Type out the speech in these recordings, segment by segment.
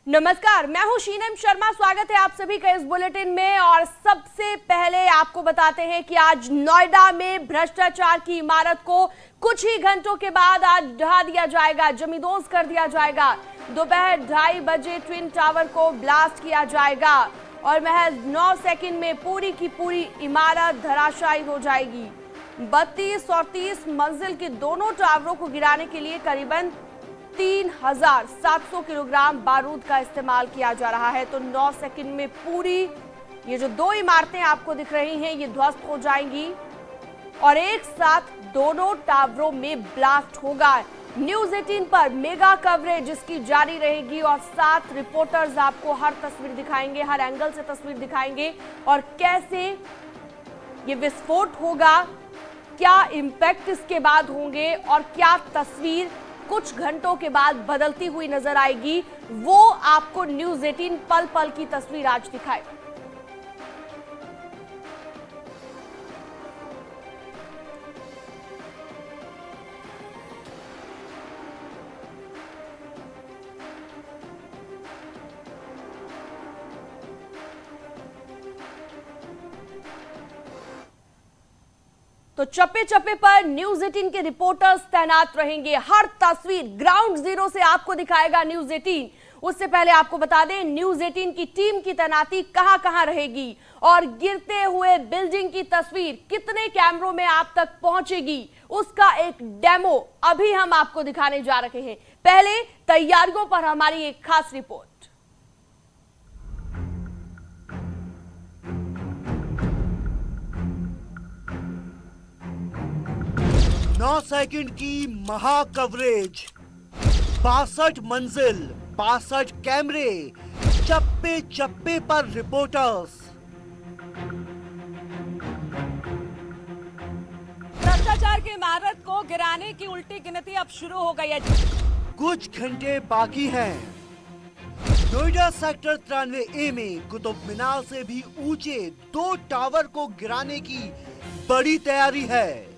नमस्कार, मैं हूं शीनम शर्मा। स्वागत है आप सभी का इस बुलेटिन में। और सबसे पहले आपको बताते हैं कि आज नोएडा में भ्रष्टाचार की इमारत को कुछ ही घंटों के बाद आज ढहा दिया जाएगा, जमींदोज कर दिया जाएगा। दोपहर 2:30 बजे ट्विन टावर को ब्लास्ट किया जाएगा और महज 9 सेकंड में पूरी की पूरी इमारत धराशायी हो जाएगी। 32 और 30 मंजिल के दोनों टावरों को गिराने के लिए करीबन 3700 किलोग्राम बारूद का इस्तेमाल किया जा रहा है। तो 9 सेकंड में पूरी ये जो दो इमारतें आपको दिख रही हैं ये ध्वस्त हो जाएंगी और एक साथ दोनों टावरों में ब्लास्ट होगा। न्यूज़ 18 पर मेगा कवरेज इसकी जारी रहेगी और 7 रिपोर्टर्स आपको हर तस्वीर दिखाएंगे, हर एंगल से तस्वीर दिखाएंगे और कैसे ये विस्फोट होगा, क्या इंपैक्ट इसके बाद होंगे और क्या तस्वीर कुछ घंटों के बाद बदलती हुई नजर आएगी, वो आपको न्यूज़ 18 पल पल की तस्वीर आज दिखाए। तो चप्पे चप्पे पर न्यूज़ 18 के रिपोर्टर्स तैनात रहेंगे। हर तस्वीर ग्राउंड जीरो से आपको दिखाएगा न्यूज़ 18। उससे पहले आपको बता दें न्यूज़ 18 की टीम की तैनाती कहां कहां रहेगी और गिरते हुए बिल्डिंग की तस्वीर कितने कैमरों में आप तक पहुंचेगी, उसका एक डेमो अभी हम आपको दिखाने जा रहे हैं। पहले तैयारियों पर हमारी एक खास रिपोर्ट। 9 सेकंड की महा कवरेज, 62 मंजिल, 62 कैमरे, चप्पे चप्पे पर रिपोर्टर्स। भ्रष्टाचार की इमारत को गिराने की उल्टी गिनती अब शुरू हो गई है। कुछ घंटे बाकी हैं। नोएडा सेक्टर 93A में कुतुब मीनार से भी ऊंचे 2 टावर को गिराने की बड़ी तैयारी है।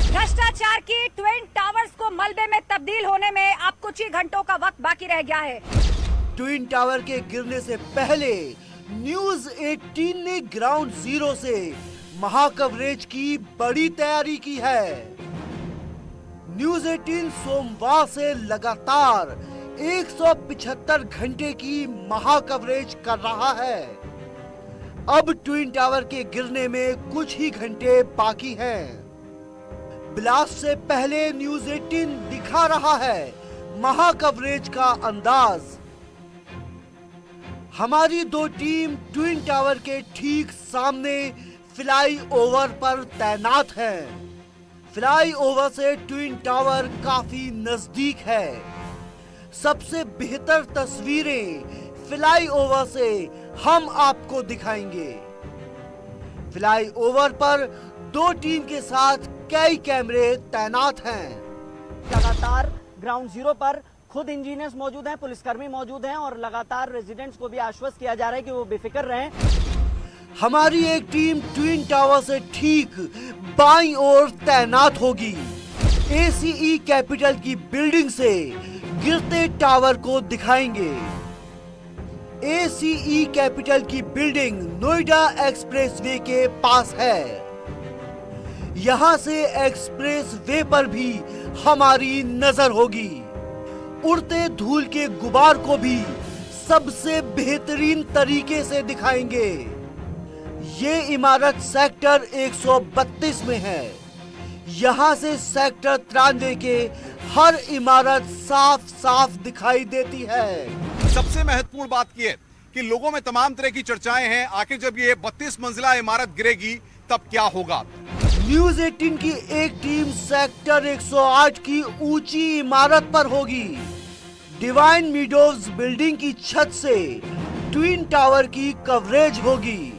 भ्रष्टाचार की ट्विन टावर्स को मलबे में तब्दील होने में अब कुछ ही घंटों का वक्त बाकी रह गया है। ट्विन टावर के गिरने से पहले न्यूज़ 18 ने ग्राउंड जीरो से महा कवरेज की बड़ी तैयारी की है। न्यूज़ 18 सोमवार से लगातार 175 घंटे की महा कवरेज कर रहा है। अब ट्विन टावर के गिरने में कुछ ही घंटे बाकी हैं। ब्लास्ट से पहले न्यूज़ 18 दिखा रहा है महा कवरेज का अंदाज। हमारी 2 टीम ट्विन टावर के ठीक सामने फ्लाई ओवर पर तैनात है। फ्लाई ओवर से ट्विन टावर काफी नजदीक है। सबसे बेहतर तस्वीरें फ्लाई ओवर से हम आपको दिखाएंगे। फ्लाई ओवर पर 2 टीम के साथ कई कैमरे तैनात हैं। लगातार ग्राउंड जीरो पर खुद इंजीनियर्स मौजूद हैं, पुलिसकर्मी मौजूद हैं और लगातार रेजिडेंट्स को भी आश्वस्त किया जा रहा है कि वो बेफिक्र रहें। हमारी एक टीम ट्विन टावर से ठीक बाईं ओर तैनात होगी। ACE कैपिटल की बिल्डिंग से गिरते टावर को दिखाएंगे। ACE कैपिटल की बिल्डिंग नोएडा एक्सप्रेसवे के पास है। यहां से एक्सप्रेस वे पर भी हमारी नजर होगी। उड़ते धूल के गुबार को भी सबसे बेहतरीन तरीके से दिखाएंगे। ये इमारत सेक्टर 132 में है। यहां से सेक्टर 93 के हर इमारत साफ साफ दिखाई देती है। सबसे महत्वपूर्ण बात यह है कि लोगों में तमाम तरह की चर्चाएं हैं, आखिर जब ये 32 मंजिला इमारत गिरेगी तब क्या होगा। न्यूज़ 18 की एक टीम सेक्टर 108 की ऊंची इमारत पर होगी। डिवाइन मीडोज बिल्डिंग की छत से ट्विन टावर की कवरेज होगी।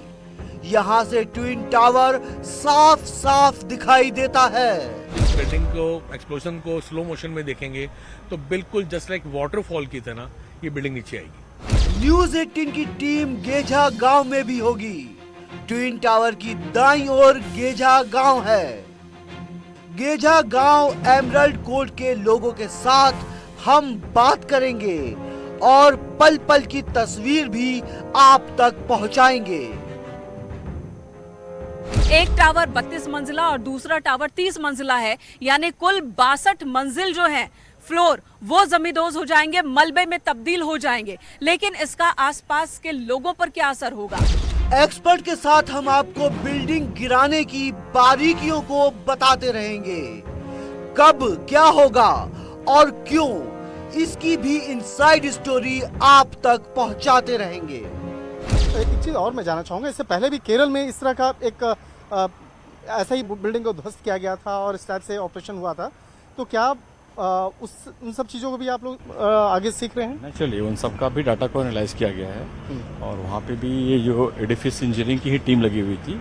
यहां से ट्विन टावर साफ साफ दिखाई देता है। इस बिल्डिंग को एक्सप्लोजन को स्लो मोशन में देखेंगे तो बिल्कुल जस्ट लाइक वाटरफॉल की तरह ये बिल्डिंग नीचे आएगी। न्यूज़ 18 की टीम गेझा गांव में भी होगी। ट्विन टावर की दाईं ओर गेझा गांव है। गेझा गांव एमरल्ड कोर्ट के लोगों के साथ हम बात करेंगे और पल पल की तस्वीर भी आप तक पहुंचाएंगे। एक टावर 32 मंजिला और दूसरा टावर 30 मंजिला है, यानी कुल 62 मंजिल जो है फ्लोर वो जमींदोज हो जाएंगे, मलबे में तब्दील हो जाएंगे। लेकिन इसका आसपास के लोगों पर क्या असर होगा? एक्सपर्ट के साथ हम आपको बिल्डिंग गिराने की बारीकियों को बताते रहेंगे। कब क्या होगा और क्यों, इसकी भी इनसाइड स्टोरी आप तक पहुंचाते रहेंगे। एक चीज और मैं जानना चाहूंगा, इससे पहले भी केरल में इस तरह का एक ऐसा ही बिल्डिंग को ध्वस्त किया गया था और इस टाइप से ऑपरेशन हुआ था, तो क्या उन सब चीज़ों को भी आप लोग आगे सीख रहे हैं? नेचुरली उन सब का भी डाटा को एनालाइज किया गया है और वहाँ पे भी ये जो एडिफिस इंजीनियरिंग की ही टीम लगी हुई थी।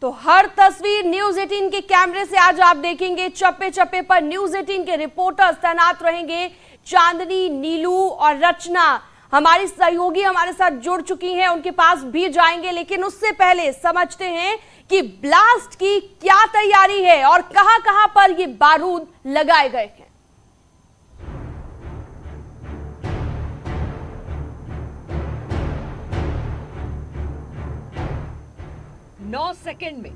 तो हर तस्वीर न्यूज 18 के कैमरे से आज आप देखेंगे। चप्पे चप्पे पर न्यूज 18 के रिपोर्टर्स तैनात रहेंगे। चांदनी, नीलू और रचना हमारी सहयोगी हमारे साथ जुड़ चुकी हैं, उनके पास भी जाएंगे। लेकिन उससे पहले समझते हैं कि ब्लास्ट की क्या तैयारी है और कहां-कहां पर ये बारूद लगाए गए हैं। 9 सेकंड में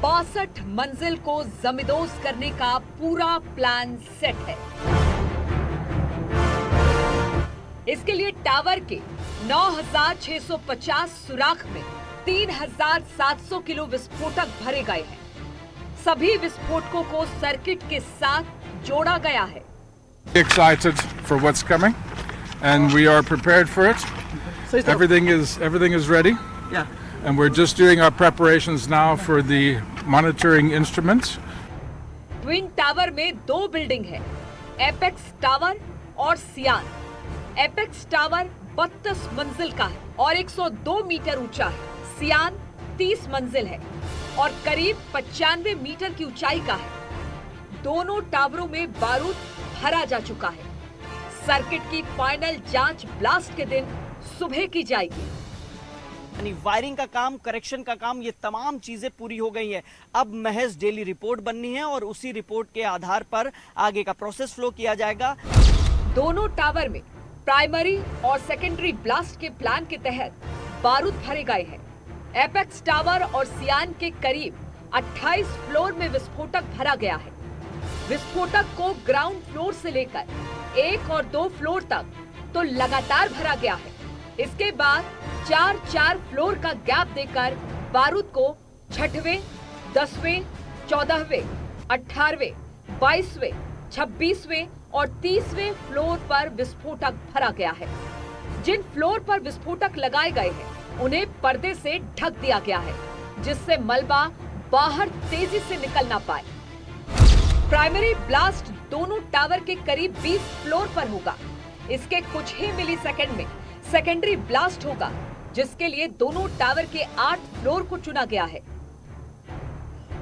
62 मंजिल को जमींदोज करने का पूरा प्लान सेट है। इसके लिए टावर के 9,650 सुराख में 3,700 किलो विस्फोटक भरे गए हैं। सभी विस्फोटकों को सर्किट के साथ जोड़ा गया है। Excited for what's coming, and we are prepared for it. Everything is ready. Yeah. And we're just doing our preparations now for the monitoring instruments. Twin tower में 2 बिल्डिंग है, एपेक्स टावर और सियान। Apex tower 32 मंजिल का है और 102 metre ऊंचा है। सियान 30 मंजिल है और करीब 95 मीटर की ऊंचाई का है। दोनों टावरों में बारूद भरा जा चुका है। सर्किट की फाइनल जांच ब्लास्ट के दिन सुबह की जाएगी। यानी वायरिंग का काम, करेक्शन का काम, ये तमाम चीजें पूरी हो गई हैं। अब महज डेली रिपोर्ट बननी है और उसी रिपोर्ट के आधार पर आगे का प्रोसेस फ्लो किया जाएगा। दोनों टावर में प्राइमरी और सेकेंडरी ब्लास्ट के प्लान के तहत बारूद भरे गए हैं। एपेक्स टावर और सियान के करीब 28 फ्लोर में विस्फोटक भरा गया है। विस्फोटक को ग्राउंड फ्लोर से लेकर 1 और 2 फ्लोर तक तो लगातार भरा गया है। इसके बाद 4 फ्लोर का गैप देकर बारूद को 6वें, 10वें, 14वें, 18वें, 22वें, 26वें और 30वें फ्लोर पर विस्फोटक भरा गया है। जिन फ्लोर पर विस्फोटक लगाए गए हैं उन्हें पर्दे से ढक दिया गया है, जिससे मलबा बाहर तेजी से निकल ना पाए। प्राइमरी ब्लास्ट दोनों टावर के करीब 20 फ्लोर पर होगा। इसके कुछ ही मिलीसेकंड में सेकेंडरी ब्लास्ट होगा, जिसके लिए दोनों टावर के 8 फ्लोर को चुना गया है।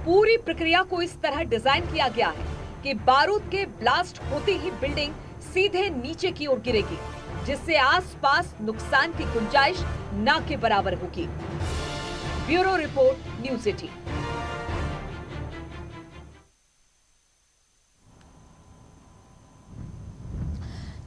पूरी प्रक्रिया को इस तरह डिजाइन किया गया है कि बारूद के ब्लास्ट होते ही बिल्डिंग सीधे नीचे की ओर गिरेगी, जिससे आसपास नुकसान की गुंजाइश ना के बराबर होगी। Bureau report, news 18।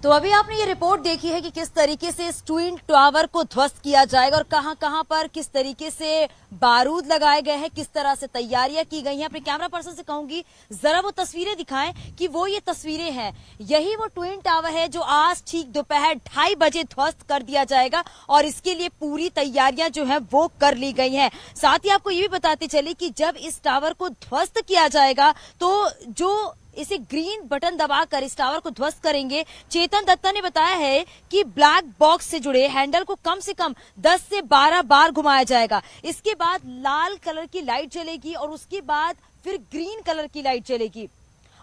तो अभी आपने ये रिपोर्ट देखी है कि किस तरीके से इस ट्विन टावर को ध्वस्त किया जाएगा और कहां-कहां पर किस तरीके से बारूद लगाए गए हैं, किस तरह से तैयारियां की गई हैं। अपने कैमरा पर्सन से कहूंगी जरा वो तस्वीरें दिखाएं कि वो ये तस्वीरें हैं, यही वो ट्विन टावर है जो आज ठीक दोपहर 2:30 बजे ध्वस्त कर दिया जाएगा और इसके लिए पूरी तैयारियां जो है वो कर ली गई हैं। साथ ही आपको ये भी बताते चले कि जब इस टावर को ध्वस्त किया जाएगा तो जो इसे ग्रीन बटन दबाकर इस टावर को ध्वस्त करेंगे, चेतन दत्ता ने बताया है कि ब्लैक बॉक्स से जुड़े हैंडल को कम से कम 10 से 12 बार घुमाया जाएगा। इसके बाद लाल कलर की लाइट जलेगी और उसके बाद फिर ग्रीन कलर की लाइट जलेगी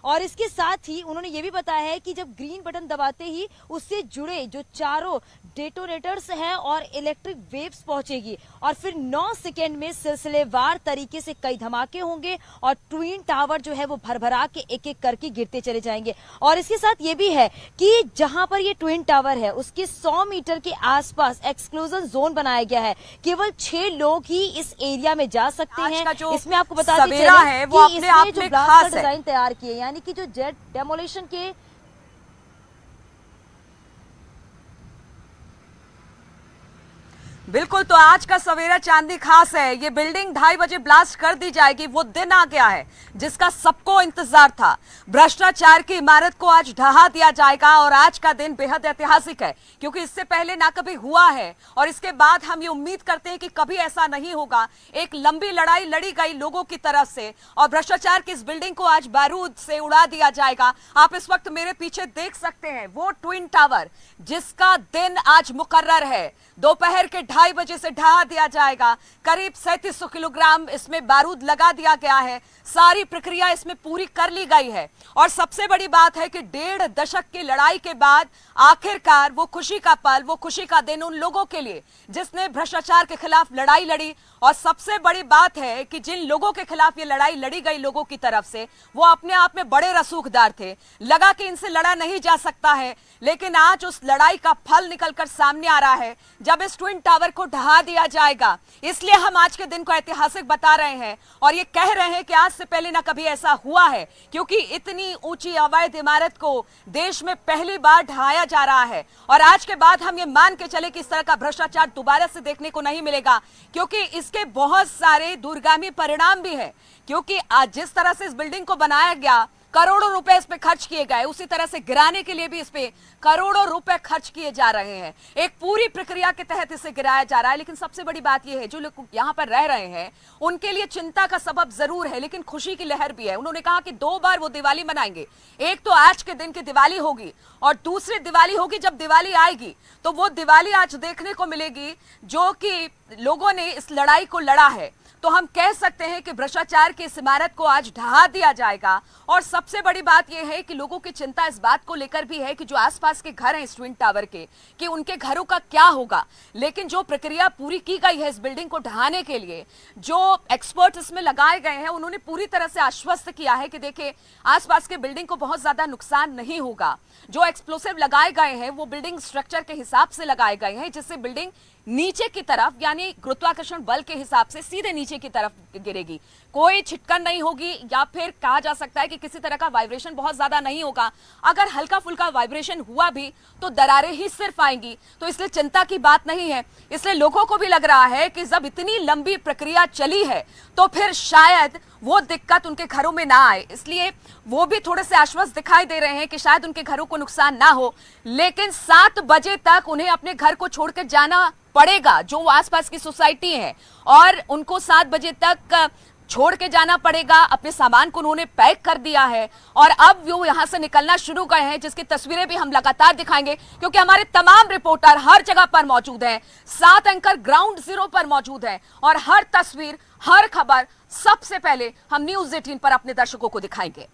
और इसके साथ ही उन्होंने ये भी बताया है कि जब ग्रीन बटन दबाते ही उससे जुड़े जो चारों डेटोनेटर्स हैं और इलेक्ट्रिक वेव्स पहुंचेगी और फिर 9 सेकेंड में सिलसिलेवार तरीके से कई धमाके होंगे और ट्विन टावर जो है वो भरभरा के एक एक करके गिरते चले जाएंगे। और इसके साथ ये भी है कि जहां पर ये ट्विन टावर है उसके 100 मीटर के आसपास एक्सक्लूजन जोन बनाया गया है। केवल 6 लोग ही इस एरिया में जा सकते हैं। इसमें आपको बताते चलें है वो अपने आप में खास है। डिजाइन तैयार किए यानी कि जो जेट डेमोलिशन के बिल्कुल, तो आज का सवेरा चांदी खास है। ये बिल्डिंग 2:30 बजे ब्लास्ट कर दी जाएगी। वो दिन आ गया है जिसका सबको इंतजार था। भ्रष्टाचार की इमारत को आज ढहा दिया जाएगा और आज का दिन बेहद ऐतिहासिक है क्योंकि इससे पहले ना कभी हुआ है और इसके बाद हम ये उम्मीद करते हैं कि कभी ऐसा नहीं होगा। एक लंबी लड़ाई लड़ी गई लोगों की तरफ से और भ्रष्टाचार की इस बिल्डिंग को आज बारूद से उड़ा दिया जाएगा। आप इस वक्त मेरे पीछे देख सकते हैं वो ट्विन टावर जिसका दिन आज मुकर्रर है। दोपहर के 2:30 बजे से ढहा दिया जाएगा। करीब 3700 किलोग्राम इसमें बारूद लगा दिया गया है। सारी प्रक्रिया इसमें पूरी कर ली गई है और सबसे बड़ी बात है कि 1.5 दशक की लड़ाई के बाद आखिरकार वो खुशी का पल, वो खुशी का दिन उन लोगों के लिए जिसने भ्रष्टाचार के खिलाफ लड़ाई लड़ी। और सबसे बड़ी बात है कि जिन लोगों के खिलाफ ये लड़ाई लड़ी गई लोगों की तरफ से, वो अपने आप में बड़े रसूखदार थे। लगा कि इनसे लड़ा नहीं जा सकता है, लेकिन आज उस लड़ाई का फल निकलकर सामने आ रहा है जब इस ट्विन टावर को ढहा दिया जाएगा। इसलिए हम आज के दिन को ऐतिहासिक बता रहे हैं और ये कह रहे हैं कि आज से पहले ना कभी ऐसा हुआ है क्योंकि इतनी ऊंची अवैध इमारत को देश में पहली बार ढहाया जा रहा है। और आज के बाद हम ये मान के चले कि इस तरह का भ्रष्टाचार दोबारा से देखने को नहीं मिलेगा क्योंकि इसके बहुत सारे दूरगामी परिणाम भी हैं। क्योंकि आज जिस तरह से इस बिल्डिंग को बनाया गया, करोड़ों रुपए इस पे खर्च किए गए, उसी तरह से गिराने के लिए भी इस पे करोड़ों रुपए खर्च किए जा रहे हैं। एक पूरी प्रक्रिया के तहत इसे गिराया जा रहा है। लेकिन सबसे बड़ी बात यह है जो लोग यहाँ पर रह रहे हैं उनके लिए चिंता का सबब जरूर है, लेकिन खुशी की लहर भी है। उन्होंने कहा कि 2 बार वो दिवाली मनाएंगे। एक तो आज के दिन की दिवाली होगी और दूसरी दिवाली होगी जब दिवाली आएगी। तो वो दिवाली आज देखने को मिलेगी जो कि लोगों ने इस लड़ाई को लड़ा है। तो हम कह सकते हैं कि भ्रष्टाचार की इस इमारत को आज ढहा दिया जाएगा। और सबसे बड़ी बात यह है कि लोगों की चिंता इस बात को लेकर भी है कि जो आसपास के घर हैं इस ट्विन टावर के, कि उनके घरों का क्या होगा। लेकिन जो प्रक्रिया पूरी की गई है इस बिल्डिंग को ढहाने के लिए, जो एक्सपर्ट इसमें लगाए गए हैं, उन्होंने पूरी तरह से आश्वस्त किया है कि देखिए आसपास के बिल्डिंग को बहुत ज्यादा नुकसान नहीं होगा। जो एक्सप्लोसिव लगाए गए हैं वो बिल्डिंग स्ट्रक्चर के हिसाब से लगाए गए हैं जिससे बिल्डिंग नीचे की तरफ यानी गुरुत्वाकर्षण बल के हिसाब से सीधे नीचे की तरफ गिरेगी। कोई छिटकन नहीं होगी या फिर कहा जा सकता है कि किसी तरह का वाइब्रेशन बहुत ज्यादा नहीं होगा। अगर हल्का फुल्का वाइब्रेशन हुआ भी तो दरारें ही सिर्फ आएंगी। तो इसलिए चिंता की बात नहीं है। इसलिए लोगों को भी लग रहा है कि जब इतनी लंबी प्रक्रिया चली है तो फिर शायद वो दिक्कत उनके घरों में ना आए। इसलिए वो भी थोड़े से आश्वस्त दिखाई दे रहे हैं कि शायद उनके घरों को नुकसान ना हो। लेकिन 7 बजे तक उन्हें अपने घर को छोड़कर जाना पड़ेगा जो आसपास की सोसाइटी है और उनको 7 बजे तक छोड़ के जाना पड़ेगा। अपने सामान को उन्होंने पैक कर दिया है और अब वो यहां से निकलना शुरू गए हैं, जिसकी तस्वीरें भी हम लगातार दिखाएंगे क्योंकि हमारे तमाम रिपोर्टर हर जगह पर मौजूद हैं। 7 एंकर ग्राउंड जीरो पर मौजूद हैं और हर तस्वीर, हर खबर सबसे पहले हम न्यूज़ 18 पर अपने दर्शकों को दिखाएंगे।